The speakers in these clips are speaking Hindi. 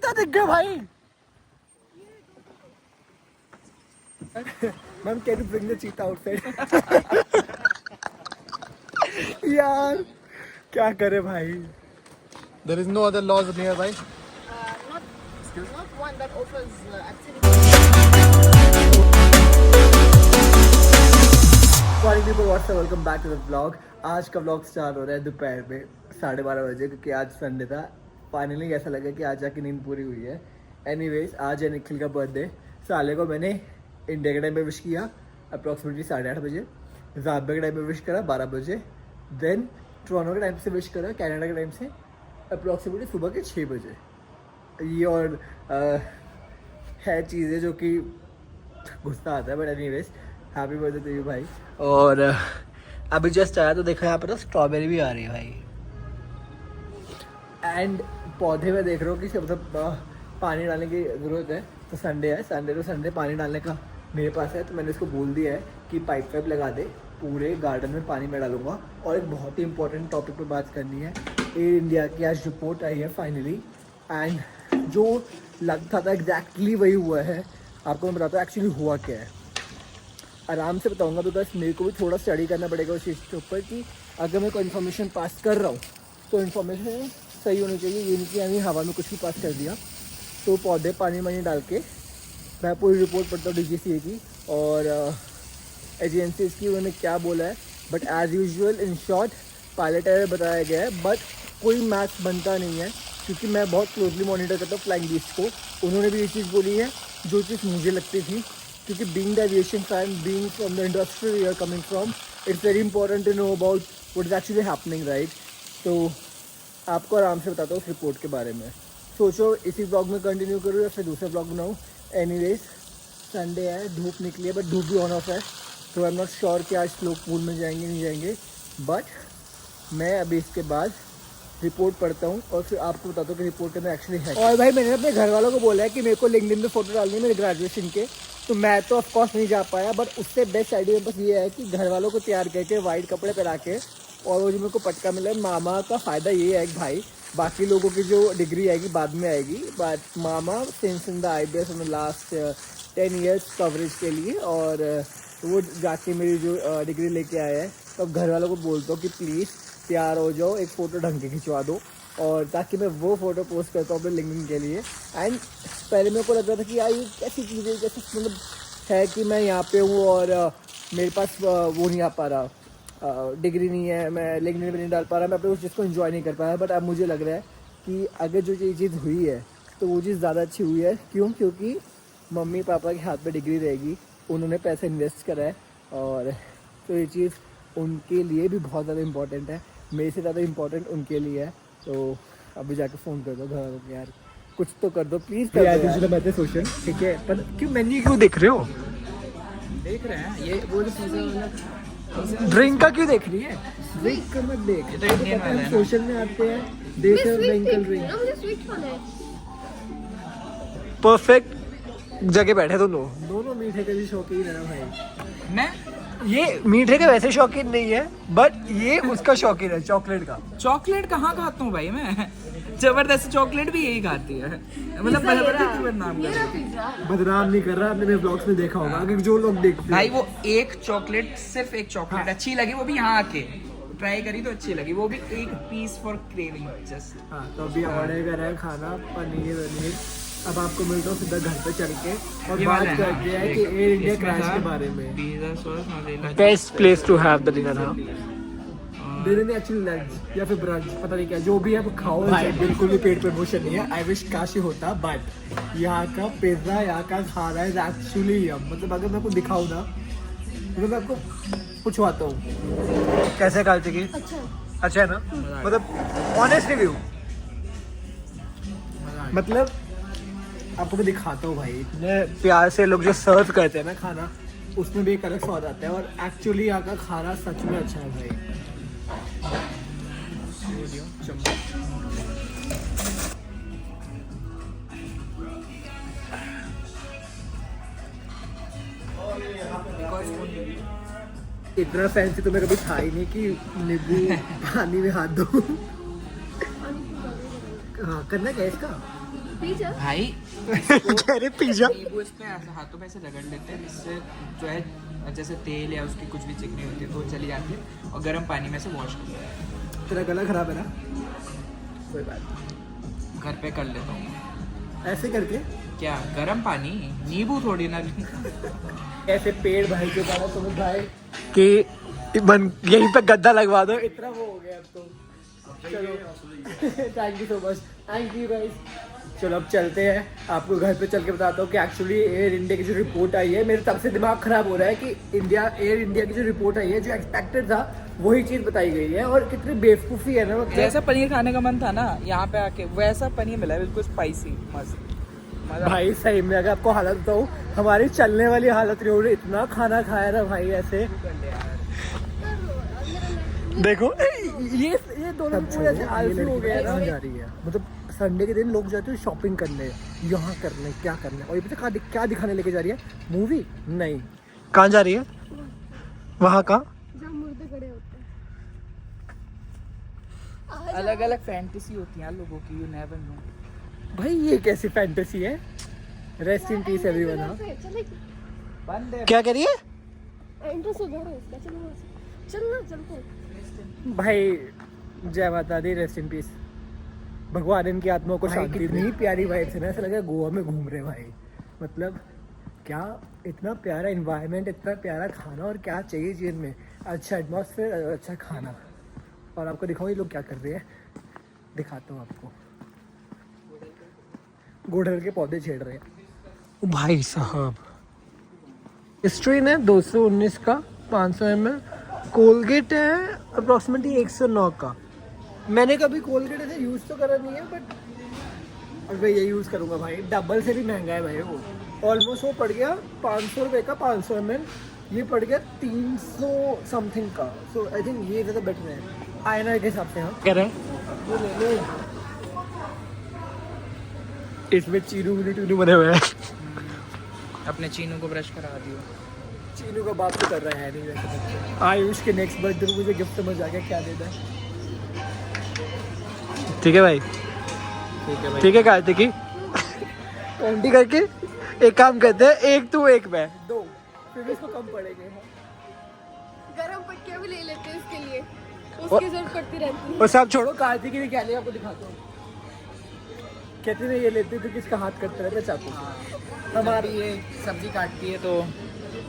चीता दिख गया भाई। Ma'am can you bring the cheetah outside. यार क्या करे भाई। There is no other lodge nearby. Not one that offers activities. Morning people, what's up, welcome back to the vlog. आज का व्लॉग स्टार्ट हो रहा है दोपहर में 12:30 बजे, क्योंकि आज संडे था। फाइनली ऐसा लगा कि आज जाके नींद पूरी हुई है। एनीवेज, आज है निखिल का बर्थडे। साले को मैंने इंडिया के टाइम पे विश किया अप्रॉक्सीमेटली 8:30 बजे, ज़ाम्बिया के टाइम पे विश करा 12 बजे, देन टोरंटो के टाइम से विश करा कनाडा के टाइम से अप्रॉक्सीमेटली सुबह के 6 बजे। ये और है चीज़ें जो कि गुस्सा आता है, but anyways happy birthday to you भाई। और अभी जस्ट आया तो देखो यहाँ पर तो स्ट्रॉबेरी भी आ रही है भाई। एंड पौधे में देख रहा हूँ कि मतलब पानी डालने की ज़रूरत है। तो संडे है, संडे टू संडे पानी डालने का मेरे पास है। तो मैंने इसको बोल दिया है कि पाइप वाइप लगा दे, पूरे गार्डन में पानी मैं डालूंगा। और एक बहुत ही इंपॉर्टेंट टॉपिक पर बात करनी है। एयर इंडिया की आज रिपोर्ट आई है फाइनली, एंड जो लगता था एग्जैक्टली वही हुआ है। आपको मैं बताता हूँ एक्चुअली हुआ क्या है। आराम से बताऊंगा, बिकॉज मेरे को भी थोड़ा स्टडी करना पड़ेगा उस चीज़ के ऊपर कि अगर मैं कोई इन्फॉर्मेशन पास कर रहा हूँ तो इन्फॉर्मेशन सही होनी चाहिए। ये नहीं कि यानी हवा में कुछ भी पास कर दिया। तो पौधे पानी वानी डाल के मैं पूरी रिपोर्ट पढ़ता हूँ DGCA की और एजेंसीज की, उन्होंने क्या बोला है। But as usual in short pilot error बताया गया है, बट कोई मैथ्स बनता नहीं है, क्योंकि मैं बहुत क्लोजली मॉनिटर करता हूँ फ्लाइंग बीस्ट को। उन्होंने भी ये चीज़ बोली है जो चीज़ मुझे लगती थी, क्योंकि being the aviation fan, being from the industry we are coming from, it's very important to know about what is actually happening, right. तो आपको आराम से बताता हूँ उस रिपोर्ट के बारे में। सोचो इसी ब्लॉग में कंटिन्यू करूँ या फिर दूसरा ब्लॉग बनाऊँ। एनीवेज संडे है, धूप निकली है, बट धूप भी ऑन ऑफ है। तो आई एम नॉट श्योर कि आज लोग पूल में जाएंगे नहीं जाएंगे, बट मैं अभी इसके बाद रिपोर्ट पढ़ता हूँ और फिर आपको बताता हूँ कि रिपोर्ट के अंदर एक्चुअली है। और भाई मैंने अपने घर वालों को बोला है कि मेरे को लिंक्डइन पे फोटो डालनी है मेरे ग्रेजुएशन के। तो मैं तो ऑफकोर्स नहीं जा पाया, बट उससे बेस्ट आइडिया बस ये है कि घर वालों को तैयार करके वाइट कपड़े पहना के, और वो जो मेरे को पटका मिला है मामा का फ़ायदा ये है कि भाई बाकी लोगों की जो डिग्री आएगी बाद में आएगी, but mama since in the IBS in the last 10 years coverage के लिए, और वो जाके मेरी जो डिग्री लेके आया है। तो अब घर वालों को बोलता हूँ कि प्लीज़ तैयार हो जाओ, एक फ़ोटो ढंग के खिंचवा दो, और ताकि मैं वो फ़ोटो पोस्ट करता हूँ अपने लिंक्डइन के लिए। एंड पहले मेरे को लग रहा था कि यार ये कैसी चीज़ है, कैसे मतलब है कि मैं यहाँ पे हूँ और मेरे पास वो नहीं आ पा रहा, डिग्री नहीं है, मैं लिंक्डइन पे नहीं डाल पा रहा, मैं अपने उस चीज़ को एंजॉय नहीं कर पाया। बट अब मुझे लग रहा है कि अगर जो ये चीज़ हुई है तो वो चीज़ ज़्यादा अच्छी हुई है। क्यों? क्योंकि मम्मी पापा के हाथ में डिग्री रहेगी, उन्होंने पैसे इन्वेस्ट करा है, और तो ये चीज़ उनके लिए भी बहुत ज़्यादा इंपॉर्टेंट है, मेरे से ज़्यादा इंपॉर्टेंट उनके लिए है। तो अभी जाके फ़ोन कर दो घर वालों को, यार कुछ तो कर दो प्लीज़ कर दो यार। मैं सोचूं ठीक है, पर क्यों मेन्यू क्यों देख रहे हो? देख रहे हैं ये वो जो चीज़ें ड्रिंक का क्यों देख रही है? ड्रिंक का मत देख, तो इंडियन वाला है ना। सोशल में आते हैं देख ड्रिंक ड्रिंक। मुझे स्वीट खाना है। परफेक्ट जगह बैठे दोनों मीठे के भी शौकीन है ना भाई। मैं ये मीठे के वैसे शौकीन नहीं है, बट ये उसका शौकीन है चॉकलेट का। चॉकलेट कहाँ खाता हूँ भाई, मैं जबरदस्त चॉकलेट भी यही खाती है, मतलब बदनाम कर रही है। बदनाम नहीं कर रहा, आपने मेरे ब्लॉग्स में देखा होगा कि जो लोग देखते हैं भाई वो एक चॉकलेट, सिर्फ एक चॉकलेट अच्छी लगी, वो भी यहाँ आके ट्राई करी तो अच्छी लगी, वो भी एक पीस फॉर क्रेविंग जस्ट। हाँ, तो अभी ऑर्डर कर रहा है खाना पनीर। अब आपको मिलता हूँ सीधा घर पे चल के और बात करते हैं कि एयर इंडिया क्रैश के बारे में। पिज़्ज़ा सॉस मज़ेदार, best place to have the dinner. हाँ, डिनर नहीं एक्चुअली लंच या फिर ब्रंच, पता नहीं क्या, जो भी है वो खाओ भाई। बिल्कुल भी पेट पे मोशन नहीं है, आई विश काशी होता, बट यहाँ का पिज्जा, यहाँ का खाना है एक्चुअली मतलब अगर मैं आपको दिखाऊँ ना तो मैं आपको पूछवाता हूँ कैसे खाते की। अच्छा है ना, मतलब ऑनेस्ट रिव्यू, मतलब आपको मैं दिखाता हूँ भाई। इतने प्यार से लोग जो सर्व करते हैं ना खाना, उसमें भी एक अलग स्वाद आता है, और एक्चुअली यहाँ का खाना सच में अच्छा है भाई। इतना फैंसी तो मैं कभी था ही नहीं कि नींबू पानी में हाथ दो। हाँ, करना क्या है इसका? पिज्जा भाई कह रहे पिज्जा। नींबू इस पे ऐसे हाथों पे ऐसे रगड़ लेते हैं, इससे जो है जैसे तेल या उसकी कुछ भी चिकनी होती है तो वो चली जाती है, और गर्म पानी में से वॉश करते हैं। तेरा गला खराब है ना, कोई बात घर पे कर लेता हूँ। नहीं। ऐसे करके क्या गर्म पानी, नींबू थोड़ी ना। ऐसे पेड़ भाई के पास तुम्हें भाई कि बन यहीं पे गद्दा लगवा दो, इतना वो हो गया अब तो। चलो thank you so much, thank you guys. चलो अब चलते हैं, आपको घर पे चल के बताता हूँ कि एक्चुअली एयर इंडिया की जो रिपोर्ट आई है, मेरे तब से दिमाग खराब हो रहा है कि एयर इंडिया की जो रिपोर्ट आई है, जो एक्सपेक्टेड था वही चीज़ बताई गई है, और कितनी बेवकूफ़ी है ना। मतलब जैसा पनीर खाने का मन था ना यहाँ पे आके, वैसा पनीर मिला है, बिल्कुल स्पाइसी, मस्त मजा। भाई सही में अगर आपको हालत बताऊँ, हमारी चलने वाली हालत नहीं हो रही, इतना खाना खाया ना भाई ऐसे। देखो ये दोनों पूरे ऐसे आलसी हो गए ना। जा रही है मतलब संडे के दिन लोग जाते हैं शॉपिंग करने, यहाँ करने, क्या करने, और ये पता क्या दिखाने लेके जा रही है, मूवी नहीं। कहाँ जा रही है? वहाँ का जहाँ मुर्दे खड़े होते हैं। अलग अलग फैंटेसी होती है लोगों की, यू नेवर नो। भाई ये कैसी फैंटेसी है? Rest in piece everyone. हाँ चले बंद है क्या कह रही है इंटरेस्ट उधर है इसका, चलो वहाँ से। चलना चलते भाई? जय माता दी, रेस्ट इन पीस। भगवान इनकी आत्मा को शांति। इतनी प्यारी वाइब्स है ना, ऐसा लगा गोवा में घूम रहे भाई। मतलब क्या इतना प्यारा एनवायरनमेंट, इतना प्यारा खाना, और क्या चाहिए जीवन में? अच्छा एटमॉस्फेयर, अच्छा खाना। और आपको दिखाऊँ ये लोग क्या कर रहे हैं, दिखाता हूँ आपको। गुड़हल के पौधे छेड़ रहे हैं भाई साहब। स्ट्रेन है 219 का, 500 ml। कोलगेट है अप्रॉक्सीमेटली 109 का। मैंने कभी कोलगेट ऐसे यूज़ तो करा नहीं है, बट अब मैं ये यूज़ करूँगा भाई। डबल से भी महंगा है भाई वो। ऑलमोस्ट वो पड़ गया 500 रुपये का 500 ml, ये पड़ गया 300 समथिंग का। सो आई थिंक ये ज़्यादा बेटर है आयना के हिसाब से। हाँ कह रहे हैं इसमें चीनू बने हुए हैं। अपने चीनू को ब्रश करा दियो। चीनू का बाप तो कर रहा है नहीं वैसे। आयुष के नेक्स्ट बर्थडे को मुझे गिफ्ट समझ आ गया क्या देना है। ठीक है भाई, ठीक है भाई, ठीक है कार्तिकी। एंटी करके एक काम करते हैं, एक तू एक मैं, दो, फिर भी इसको कम पड़ेंगे। गरम पट्टियाँ भी ले लेते हैं इसके लिए, उसकी जरूरत पड़ती रहती है। और सब छोड़ो, कार्तिकी ने क्या लिया आपको दिखाता हूँ। कहते हैं ये लेते थे, किसका हाथ कटता रहता है चाकू। हमारी ये सब्जी काटती है तो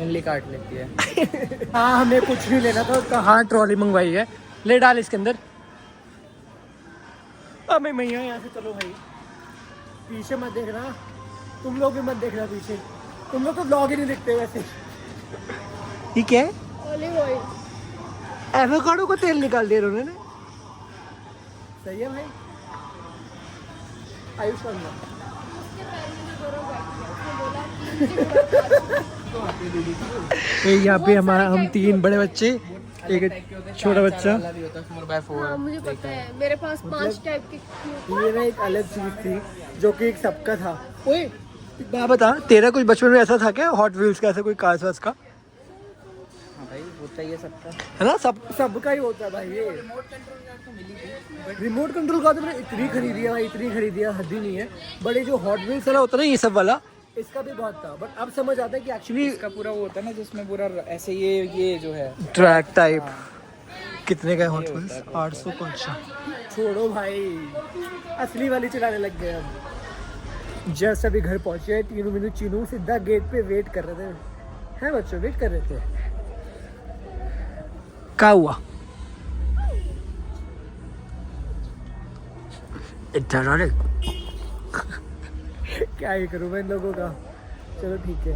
उंगली काट लेती है। हाँ हमें कुछ नहीं लेना था उसका। हाँ ट्रॉली मंगवाई है, ले डाल इसके अंदर। अब मैं यहाँ से चलो भाई, पीछे मत देखना, तुम लोग भी मत देखना पीछे, तुम लोग तो ब्लॉग ही नहीं देखते वैसे। ये क्या है? Olive oil. एवोकाडो को तेल निकाल दिया उन्होंने। सही है भाई। आयुष करना यहाँ पे हमारा हम 3 बड़े बच्चे, एक छोटा बच्चा। हाँ मुझे पता है, मेरे पास 5 टाइप के। ये ना एक अलग चीज थी जो कि एक सबका था। ओए बात बता, तेरा कुछ बचपन में ऐसा था क्या, हॉट व्हील्स का ऐसा कोई कार वास का? हाँ भाई होता ही है सबका, है ना, सबका ही होता है भाई। ये रिमोट कंट्रोल का तो मैंने इतनी खरीदी है भाई, इतनी खरीदी है, हद ही नहीं है। बड़े जो हॉट व्हील्स वाला होता है ना, ये सब वाला, इसका भी बहुत था। बट अब समझ आता है कि एक्चुअली इसका पूरा वो होता है ना जिसमें पूरा ऐसे ये जो है ट्रैक टाइप। कितने का हॉट व्हील्स? 800 का। अच्छा छोड़ो भाई, असली वाली चलाने लग गए हम। जस्ट अभी घर पहुंचे, तीनों मिनट चीनू सीधा गेट पे वेट कर रहे थे। हैं बच्चों, वेट कर रहे थे। क्या हुआ? इतना क्या ही करूँ मैं इन लोगों का। चलो ठीक है,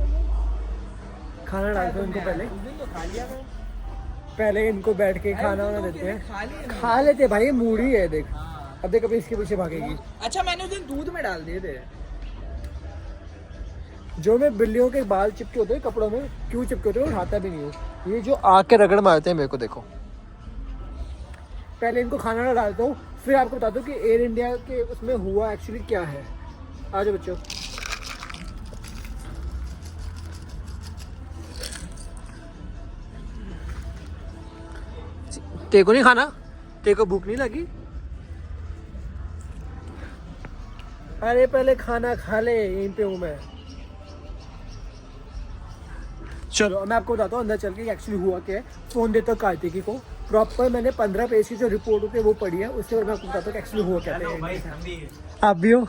खाना डालते हैं इनको पहले इनको बैठ के खाना वाना देते हैं। खा लेते भाई, ये मूडी है देख। अब देख अभी इसके पीछे भागेगी। अच्छा मैंने उस दिन दूध में डाल दिए थे। जो मैं बिल्लियों के बाल चिपके होते हैं कपड़ों में, क्यों चिपके होते हैं, उठाता भी नहीं हूँ। ये जो आके रगड़ मारते हैं मेरे को, देखो। पहले इनको खाना डालता हूँ, फिर आपको बताता हूँ कि एयर इंडिया के उसमें हुआ एक्चुअली क्या है। आ जाओ बच्चों। तेरे को नहीं खाना? तेरे को भूख नहीं लगी? अरे पहले खाना खा ले, यहीं पे हूँ मैं। चलो मैं आपको बताता हूँ अंदर चल के एक्चुअली हुआ क्या है। फ़ोन देता हूँ कार्तिकी को, प्रॉपर मैंने 15 पेज की जो रिपोर्ट होती है वो पढ़ी है, उससे मैं आपको बताता हूँ एक्चुअली हुआ क्या है। आप भी हो?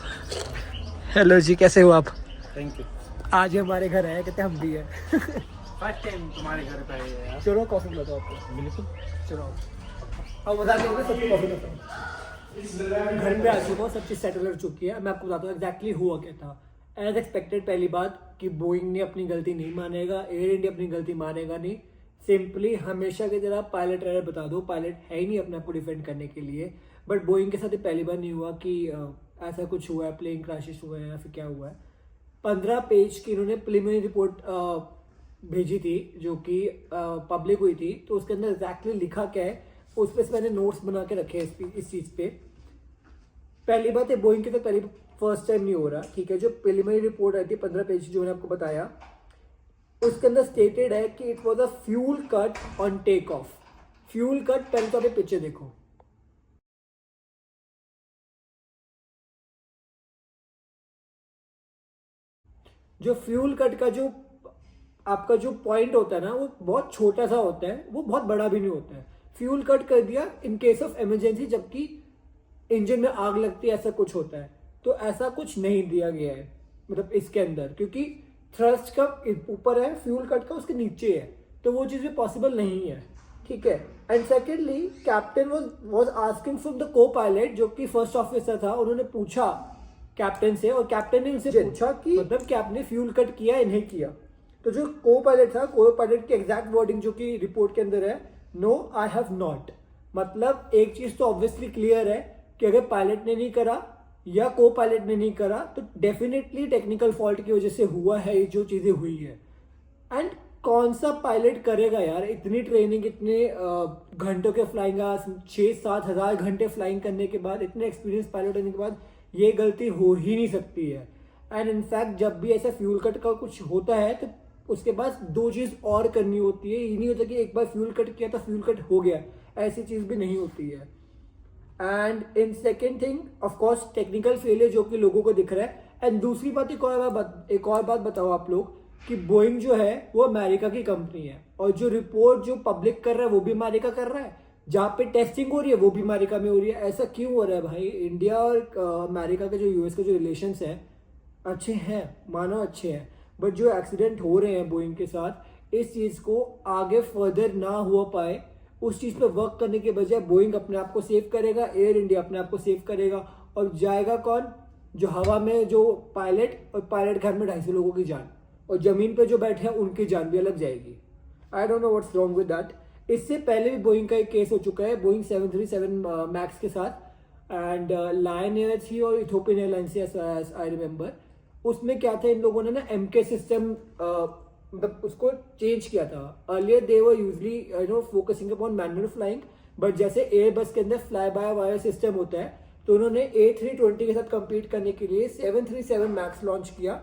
हेलो जी, कैसे हो आप? Thank you. आज हमारे घर आए, कहते हम भी हैं। फर्स्ट टाइम तुम्हारे घर पे आए हैं यार। चलो कॉफ़ी पिलाता हूँ आपको। बिल्कुल। चलो अब बता देंगे सबको कॉफ़ी पिलाता हूँ। घर पे आ चुका हूँ, सब चीज़ सेटल हो चुकी है। मैं आपको बताता हूँ एग्जैक्टली हुआ क्या था। एज एक्सपेक्टेड, पहली बात कि बोइंग ने अपनी गलती नहीं मानेगा, एयर इंडिया अपनी गलती मानेगा नहीं। सिंपली हमेशा की तरह पायलट एरर बता दो, पायलट है ही नहीं अपने आप को डिफेंड करने के लिए। बट बोइंग के साथ ये पहली बार नहीं हुआ कि ऐसा कुछ हुआ है, प्लेन क्रैशेस हुए हैं या फिर क्या हुआ है। 15 पेज की इन्होंने प्रिलिमिनरी रिपोर्ट भेजी थी जो कि पब्लिक हुई थी, तो उसके अंदर एग्जैक्टली लिखा क्या है उस पर मैंने नोट्स बना के रखे हैं इस चीज़ पे। पहली बात है बोइंग के तो पहली फर्स्ट टाइम नहीं हो रहा, ठीक है। जो प्रिलिमिनरी रिपोर्ट आई थी 15 पेज जो मैंने आपको बताया, उसके अंदर स्टेटेड है कि it was a fuel cut on take off. Fuel cut, पहले तो अभी पिक्चर देखो। जो फ्यूल कट का जो आपका जो पॉइंट होता है ना, वो बहुत छोटा सा होता है, वो बहुत बड़ा भी नहीं होता है। फ्यूल कट कर दिया इन केस ऑफ इमरजेंसी, जबकि इंजन में आग लगती है, ऐसा कुछ होता है। तो ऐसा कुछ नहीं दिया गया है मतलब इसके अंदर, क्योंकि थ्रस्ट का ऊपर है, फ्यूल कट का उसके नीचे है, तो वो चीज़ भी पॉसिबल नहीं है, ठीक है। And secondly captain was asking from the को पायलट, जो कि फर्स्ट ऑफिसर था, उन्होंने पूछा कैप्टन से, और कैप्टन ने उनसे पूछा कि मतलब कि आपने फ्यूल कट किया या नहीं किया। तो जो को पायलट था, को पायलट की एग्जैक्ट वर्डिंग जो कि रिपोर्ट के अंदर है, नो आई हैव नॉट। मतलब एक चीज तो ऑब्वियसली क्लियर है कि अगर पायलट ने नहीं करा या को पायलट ने नहीं करा तो डेफिनेटली टेक्निकल फॉल्ट की वजह से हुआ है ये जो चीजें हुई है। एंड कौन सा पायलट करेगा यार इतनी ट्रेनिंग, इतने घंटों के फ्लाइंग, 6-7 हज़ार घंटे फ्लाइंग करने के बाद, इतने एक्सपीरियंस पायलट होने के बाद ये गलती हो ही नहीं सकती है। एंड इनफैक्ट जब भी ऐसा फ्यूल कट का कुछ होता है तो उसके बाद दो चीज़ और करनी होती है। ये नहीं होता कि एक बार फ्यूल कट किया तो फ्यूल कट हो गया, ऐसी चीज़ भी नहीं होती है। And in second thing of course technical failure जो कि लोगों को दिख रहा है। एंड दूसरी बात, एक और बात बताओ आप लोग कि बोइंग जो है वो अमेरिका की कंपनी है, और जो रिपोर्ट जो पब्लिक कर रहा है वो भी अमेरिका कर रहा है, जहाँ पे टेस्टिंग हो रही है वो भी अमेरिका में हो रही है। ऐसा क्यों हो रहा है भाई? इंडिया और अमेरिका के जो यूएस के जो रिलेशंस हैं अच्छे हैं, मानो अच्छे हैं, बट जो एक्सीडेंट हो रहे हैं बोइंग के साथ, इस चीज़ को आगे फर्दर ना हो पाए, उस चीज़ पे वर्क करने के बजाय बोइंग अपने आप को सेव करेगा, एयर इंडिया अपने आप को सेव करेगा, और जाएगा कौन? जो हवा में जो पायलट, और पायलट घर में 250 लोगों की जान, और जमीन पे जो बैठे हैं उनकी जान भी अलग जाएगी। आई don't know what's wrong with that. इससे पहले भी बोइंग का एक केस हो चुका है बोइंग 737 मैक्स के साथ, एंड लायन एयर थी और इथोपियन एयरलाइन से, एज आई रिमेंबर। उसमें क्या था, इन लोगों ने ना एमके सिस्टम मतलब उसको चेंज किया था। Earlier they were usually focusing upon manual flying, but जैसे एयरबस के अंदर फ्लाई बाय वायर सिस्टम होता है, तो उन्होंने A320 के साथ compete करने के लिए 737 मैक्स लॉन्च किया,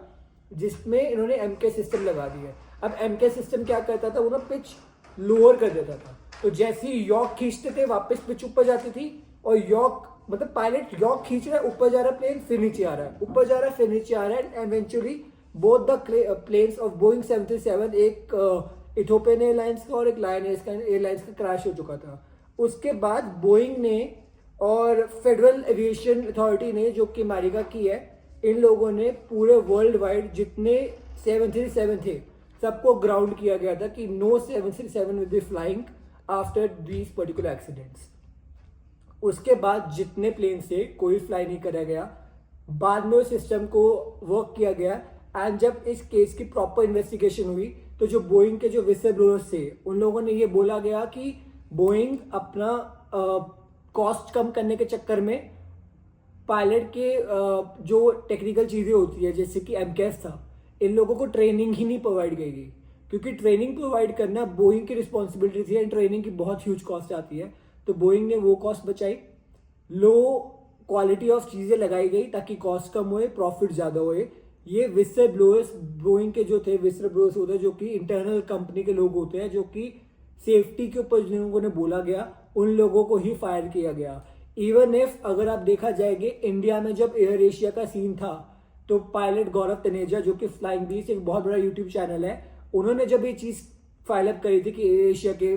जिसमें इन्होंने एमके सिस्टम लगा दिया। अब एमके सिस्टम क्या करता था, वो ना पिच लोअर कर देता था, तो जैसे ही यॉक खींचते थे वापस पिच ऊपर जाती थी, और यॉक मतलब पायलट यॉक खींच रहा है, ऊपर जा रहा है प्लेन, फिर नीचे आ रहा है, ऊपर जा रहा है फिर नीचे आ रहा है, and eventually both the planes of Boeing 737, एक इथोपियन एयरलाइंस का और एक लायन एयरलाइंस का क्रैश हो चुका था। उसके बाद बोइंग ने और फेडरल एविएशन अथॉरिटी ने, जो कि अमेरिका की है, इन लोगों ने पूरे वर्ल्ड वाइड जितने 737 थे सबको ग्राउंड किया गया था कि no 737 will be flying after these particular accidents. उसके बाद जितने प्लेन से कोई फ्लाई नहीं करा गया, बाद में उस सिस्टम को वर्क किया गया। एंड जब इस केस की प्रॉपर इन्वेस्टिगेशन हुई तो जो बोइंग के जो विसल ब्लोअर्स थे उन लोगों ने ये बोला गया कि बोइंग अपना कॉस्ट कम करने के चक्कर में पायलट के जो टेक्निकल चीज़ें होती है जैसे कि एमकेएस था, इन लोगों को ट्रेनिंग ही नहीं प्रोवाइड की गई, क्योंकि ट्रेनिंग प्रोवाइड करना बोइंग की रिस्पॉन्सिबिलिटी थी, एंड ट्रेनिंग की बहुत ह्यूज कॉस्ट आती है। तो बोइंग ने वो कॉस्ट बचाई, लो क्वालिटी ऑफ चीज़ें लगाई गई ताकि कॉस्ट कम होए, प्रॉफिट ज़्यादा होए। ये विसल ब्लोअर्स बोइंग के जो थे, विसल ब्लोअर्स होते हैं जो कि इंटरनल कंपनी के लोग होते हैं, जो कि सेफ्टी के ऊपर जिन लोगों ने बोला गया उन लोगों को ही फायर किया गया। इवन इफ अगर आप देखा जाएंगे इंडिया में जब एयर एशिया का सीन था तो पायलट गौरव तनेजा जो कि फ्लाइंग बीस्ट एक बहुत बड़ा यूट्यूब चैनल है, उन्होंने जब ये चीज फाइल अप करी थी कि एयर एशिया के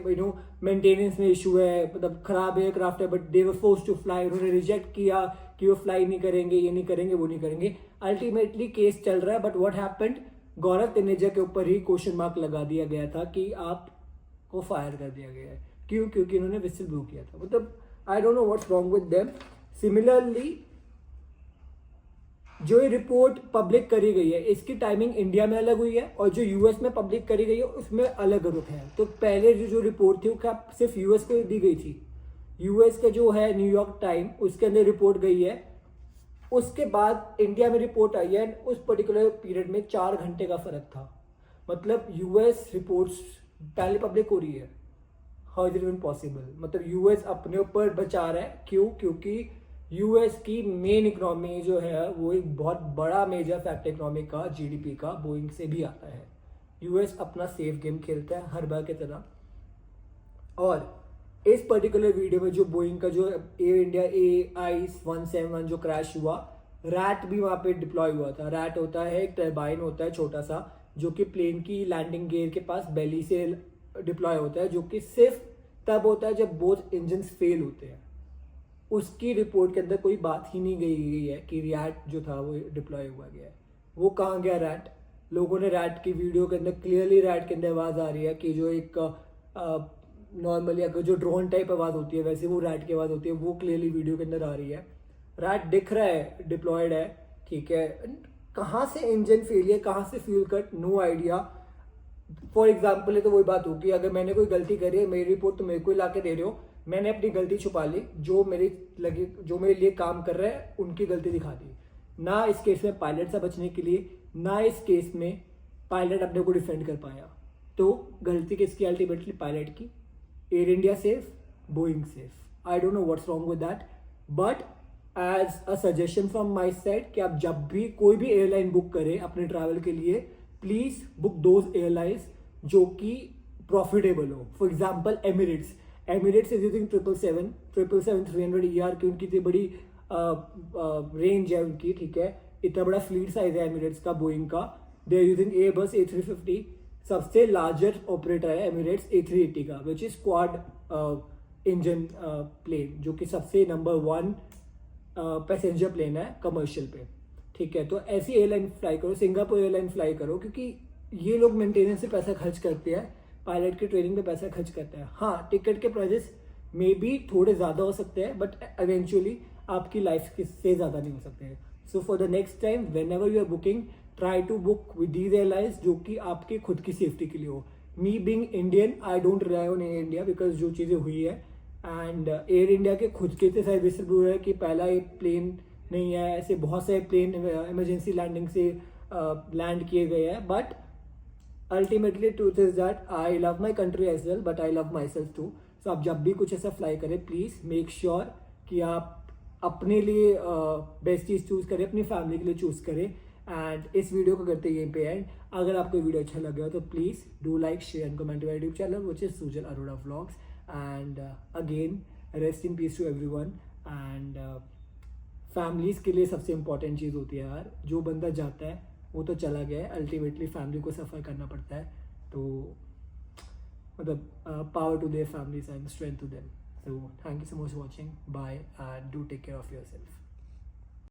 मेंटेनेंस में इशू है, मतलब खराब एयरक्राफ्ट है, but they were forced to fly, उन्होंने रिजेक्ट किया कि वो फ्लाई नहीं करेंगे, ये नहीं करेंगे, वो नहीं करेंगे। अल्टीमेटली केस चल रहा है, बट व्हाट हैपेंड, गौरव तनेजा के ऊपर ही क्वेश्चन मार्क लगा दिया गया था कि आपको फायर कर दिया गया है। क्यों? क्योंकि इन्होंने विसिल ब्लो किया था। मतलब आई don't know what's wrong with them. Similarly जो ये रिपोर्ट पब्लिक करी गई है इसकी टाइमिंग इंडिया में अलग हुई है और जो यूएस में पब्लिक करी गई है उसमें अलग रुख है। तो पहले जो रिपोर्ट थी वो क्या सिर्फ यूएस को दी गई थी, यूएस का जो है न्यूयॉर्क टाइम उसके अंदर रिपोर्ट गई है, उसके बाद इंडिया में रिपोर्ट आई है। उस पर्टिकुलर पीरियड में 4 घंटे का फर्क था। मतलब यूएस रिपोर्ट्स पहले पब्लिक हो रही है। How is it even possible? मतलब यूएस अपने ऊपर बचा रहा है। क्यों? क्योंकि यूएस की मेन इकोनॉमी जो है वो एक बहुत बड़ा मेजर फैक्टर इकोनॉमी का जीडीपी का बोइंग से भी आता है। यूएस अपना सेफ गेम खेलता है हर बार की तरह। और इस पर्टिकुलर वीडियो में जो बोइंग का जो एयर इंडिया AI-171 जो क्रैश हुआ, रैट भी वहां पे डिप्लॉय हुआ था। रैट होता है एक टर्बाइन होता है छोटा सा जो कि प्लेन की लैंडिंग गियर के पास बेली से डिप्लॉय होता है, जो कि सिर्फ तब होता है जब बोथ इंजन फेल होते हैं। उसकी रिपोर्ट के अंदर कोई बात ही नहीं गई है कि रैट जो था वो डिप्लॉय हुआ गया है। वो कहाँ गया रैट? लोगों ने रैट की वीडियो के अंदर क्लियरली रैट के अंदर आवाज आ रही है कि जो एक नॉर्मली अगर जो ड्रोन टाइप आवाज होती है वैसे वो रैट की आवाज होती है, वो क्लियरली वीडियो के अंदर आ रही है। रैट दिख रहा है, डिप्लॉयड है, ठीक है। कहाँ से इंजन फेलियर, कहाँ से fuel cut, no idea. For example तो वही बात होगी, अगर मैंने कोई गलती करी है, मेरी रिपोर्ट तो मेरे को ला के दे रहे हो, मैंने अपनी गलती छुपा ली, जो मेरे लिए काम कर रहा है उनकी गलती दिखा दी। ना इस केस में पायलट से बचने के लिए, ना इस केस में पायलट अपने को डिफेंड कर पाया। तो गलती किसकी? अल्टीमेटली पायलट की। Air India safe, Boeing safe. I don't know what's wrong with that, but as a suggestion from my side कि आप जब भी कोई भी एयरलाइन बुक करें अपने ट्रैवल के लिए, प्लीज बुक दोज एयरलाइंस जो कि प्रॉफिटेबल हो। For example Emirates is using 777-300 की उनकी इतनी बड़ी रेंज है उनकी, ठीक है, इतना बड़ा फ्लीट साइज है एमिरेट्स का, बोइंग का। They are using Airbus A350, सबसे लार्जर ऑपरेटर है एमिरेट्स A380 का, which is quad engine plane, जो कि सबसे नंबर 1 पैसेंजर प्लेन है कमर्शियल पे, ठीक है। तो ऐसी एयरलाइन फ्लाई करो, सिंगापुर एयरलाइन फ्लाई करो, क्योंकि ये लोग मेंटेनेंस से पैसा खर्च करते हैं, पायलट की ट्रेनिंग पे पैसा खर्च करते हैं। हाँ, टिकट के प्राइजेस मे बी थोड़े ज़्यादा हो सकते हैं, बट इवेंचुअली आपकी लाइफ से ज़्यादा नहीं हो सकते हैं। So for the next time whenever you are booking, try to book with these airlines जो कि आपके खुद की सेफ्टी के लिए हो। Me being Indian, I don't rely on Air India because जो चीज़ें हुई है, एंड एयर इंडिया के खुद के सारे विसिल है कि पहला एक प्लेन नहीं है, ऐसे बहुत सारे प्लेन इमरजेंसी लैंडिंग से लैंड किए गए हैं। But ultimately truth is that I love my country as well, but I love myself too. सो आप जब भी कुछ ऐसा फ्लाई करें, प्लीज मेक श्योर कि आप अपने लिए बेस्ट चीज़ चूज करें, अपनी फैमिली के लिए चूज करें। एंड इस वीडियो को करते यहीं पे एंड। अगर आपको वीडियो अच्छा लगा हो तो please do like, share and comment my YouTube channel which is Sujal Arora vlogs. And again rest in peace to everyone. And families के लिए सबसे इंपॉर्टेंट चीज़ होती है यार, जो बंदा जाता है वो तो चला गया है, अल्टीमेटली फैमिली को सफ़र करना पड़ता है। तो मतलब power to their families and strength to them. So thank you so much for watching. Bye and do take care of yourself.